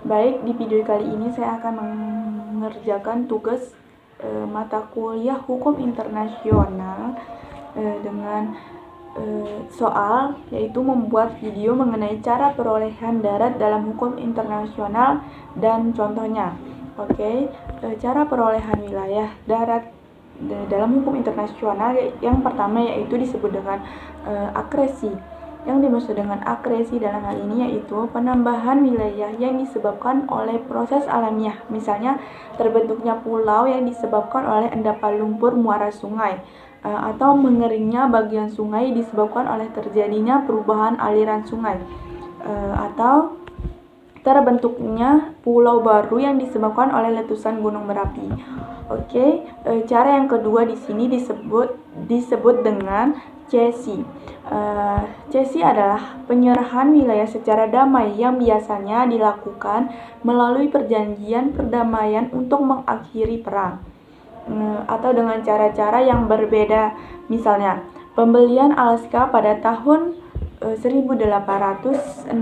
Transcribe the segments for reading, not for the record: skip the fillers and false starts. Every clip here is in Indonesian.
Baik, di video kali ini saya akan mengerjakan tugas mata kuliah Hukum Internasional dengan soal, yaitu membuat video mengenai cara perolehan darat dalam hukum internasional dan contohnya. Oke, cara perolehan wilayah darat dalam hukum internasional yang pertama yaitu disebut dengan akresi. Yang dimaksud dengan akresi dalam hal ini yaitu penambahan wilayah yang disebabkan oleh proses alamiah, misalnya terbentuknya pulau yang disebabkan oleh endapan lumpur muara sungai, atau mengeringnya bagian sungai disebabkan oleh terjadinya perubahan aliran sungai, atau terbentuknya pulau baru yang disebabkan oleh letusan gunung berapi. Oke, cara yang kedua di sini disebut dengan cesi. Cesi adalah penyerahan wilayah secara damai yang biasanya dilakukan melalui perjanjian perdamaian untuk mengakhiri perang, atau dengan cara-cara yang berbeda. Misalnya, pembelian Alaska pada tahun 1816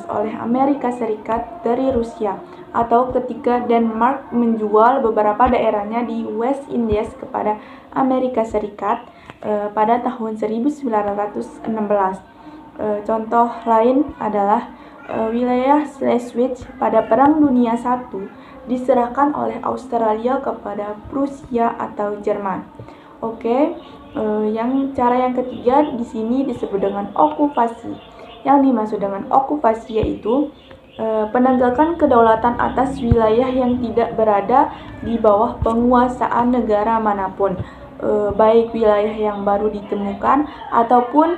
oleh Amerika Serikat dari Rusia, atau ketika Denmark menjual beberapa daerahnya di West Indies kepada Amerika Serikat pada tahun 1916. Contoh lain adalah wilayah Schleswig pada Perang Dunia I diserahkan oleh Australia kepada Prusia atau Jerman. Oke, cara yang ketiga di sini disebut dengan okupasi. Yang dimaksud dengan okupasi yaitu penegakan kedaulatan atas wilayah yang tidak berada di bawah penguasaan negara manapun, baik wilayah yang baru ditemukan ataupun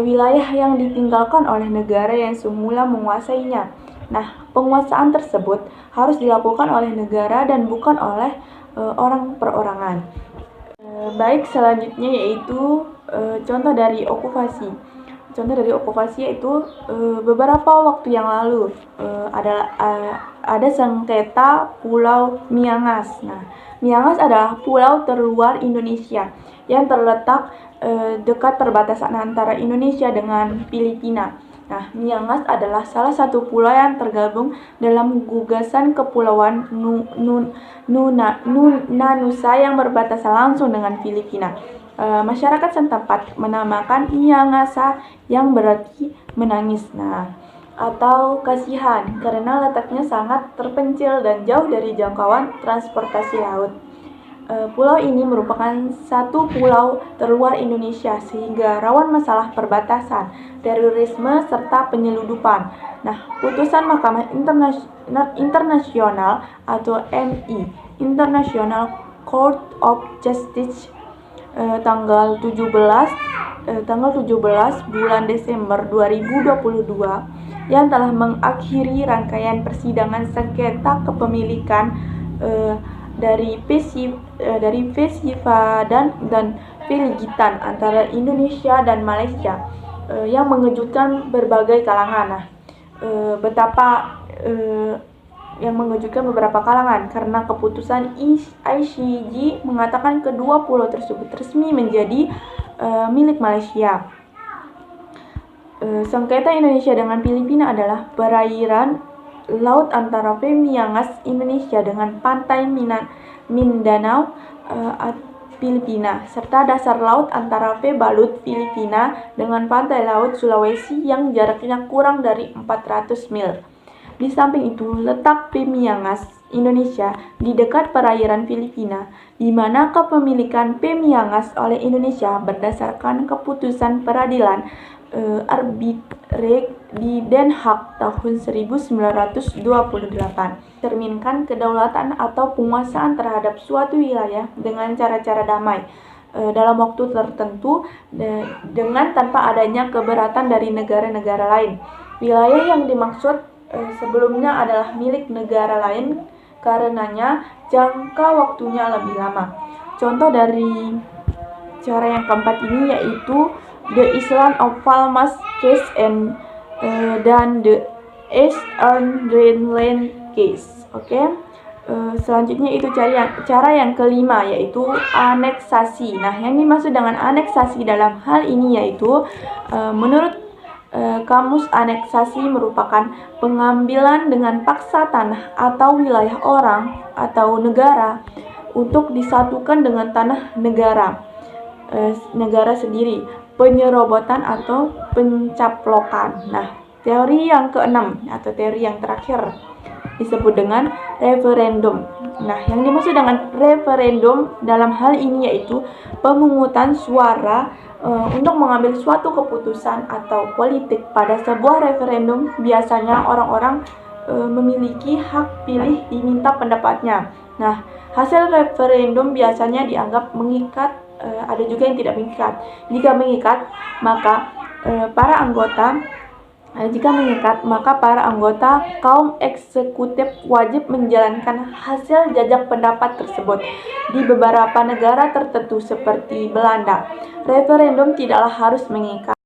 wilayah yang ditinggalkan oleh negara yang semula menguasainya. Nah, penguasaan tersebut harus dilakukan oleh negara dan bukan oleh orang perorangan. Baik, selanjutnya yaitu contoh dari okupasi. Contoh dari okupasi yaitu beberapa waktu yang lalu ada sengketa Pulau Miangas. Nah, Miangas adalah pulau terluar Indonesia yang terletak dekat perbatasan antara Indonesia dengan Filipina. Nah, Miangas adalah salah satu pulau yang tergabung dalam gugasan Kepulauan Nusa yang berbatasan langsung dengan Filipina. Masyarakat setempat menamakan Miangasa yang berarti menangis. Nah, atau kasihan karena letaknya sangat terpencil dan jauh dari jangkauan transportasi laut. Pulau ini merupakan satu pulau terluar Indonesia sehingga rawan masalah perbatasan, terorisme, serta penyeludupan. Nah, putusan Mahkamah Internasional atau MI, International Court of Justice, tanggal 17 bulan Desember 2022 yang telah mengakhiri rangkaian persidangan sengketa kepemilikan dari Fesiva dan Filigitan antara Indonesia dan Malaysia, yang mengejutkan berbagai kalangan. Yang mengejutkan beberapa kalangan karena keputusan ICJ mengatakan kedua pulau tersebut resmi menjadi milik Malaysia. Sengketa Indonesia dengan Filipina adalah perairan laut antara Miangas Indonesia dengan pantai Mindanao Filipina, serta dasar laut antara Balut Filipina dengan pantai laut Sulawesi yang jaraknya kurang dari 400 mil. Di samping itu, letak Miangas Indonesia di dekat perairan Filipina, di mana kepemilikan Miangas oleh Indonesia berdasarkan keputusan peradilan arbitrage di Den Haag tahun 1928 terminkan kedaulatan atau penguasaan terhadap suatu wilayah dengan cara-cara damai dalam waktu tertentu dengan tanpa adanya keberatan dari negara-negara lain. Wilayah yang dimaksud sebelumnya adalah milik negara lain, karenanya jangka waktunya lebih lama. Contoh dari cara yang keempat ini yaitu The Island of Falmouth Case dan The Eastern Greenland Case. Oke. Selanjutnya itu cara yang kelima yaitu aneksasi. Nah, yang dimaksud dengan aneksasi dalam hal ini yaitu menurut Kamus aneksasi merupakan pengambilan dengan paksa tanah atau wilayah orang atau negara untuk disatukan dengan tanah negara sendiri. Penyerobotan atau pencaplokan. Nah, teori yang keenam atau teori yang terakhir disebut dengan referendum. Nah, yang dimaksud dengan referendum dalam hal ini yaitu pemungutan suara untuk mengambil suatu keputusan atau politik. Pada sebuah referendum, biasanya orang-orang memiliki hak pilih diminta pendapatnya. Nah, hasil referendum biasanya dianggap mengikat, ada juga yang tidak mengikat. Jika mengikat, maka para anggota kaum eksekutif wajib menjalankan hasil jajak pendapat tersebut. Di beberapa negara tertentu seperti Belanda, referendum tidaklah harus mengikat.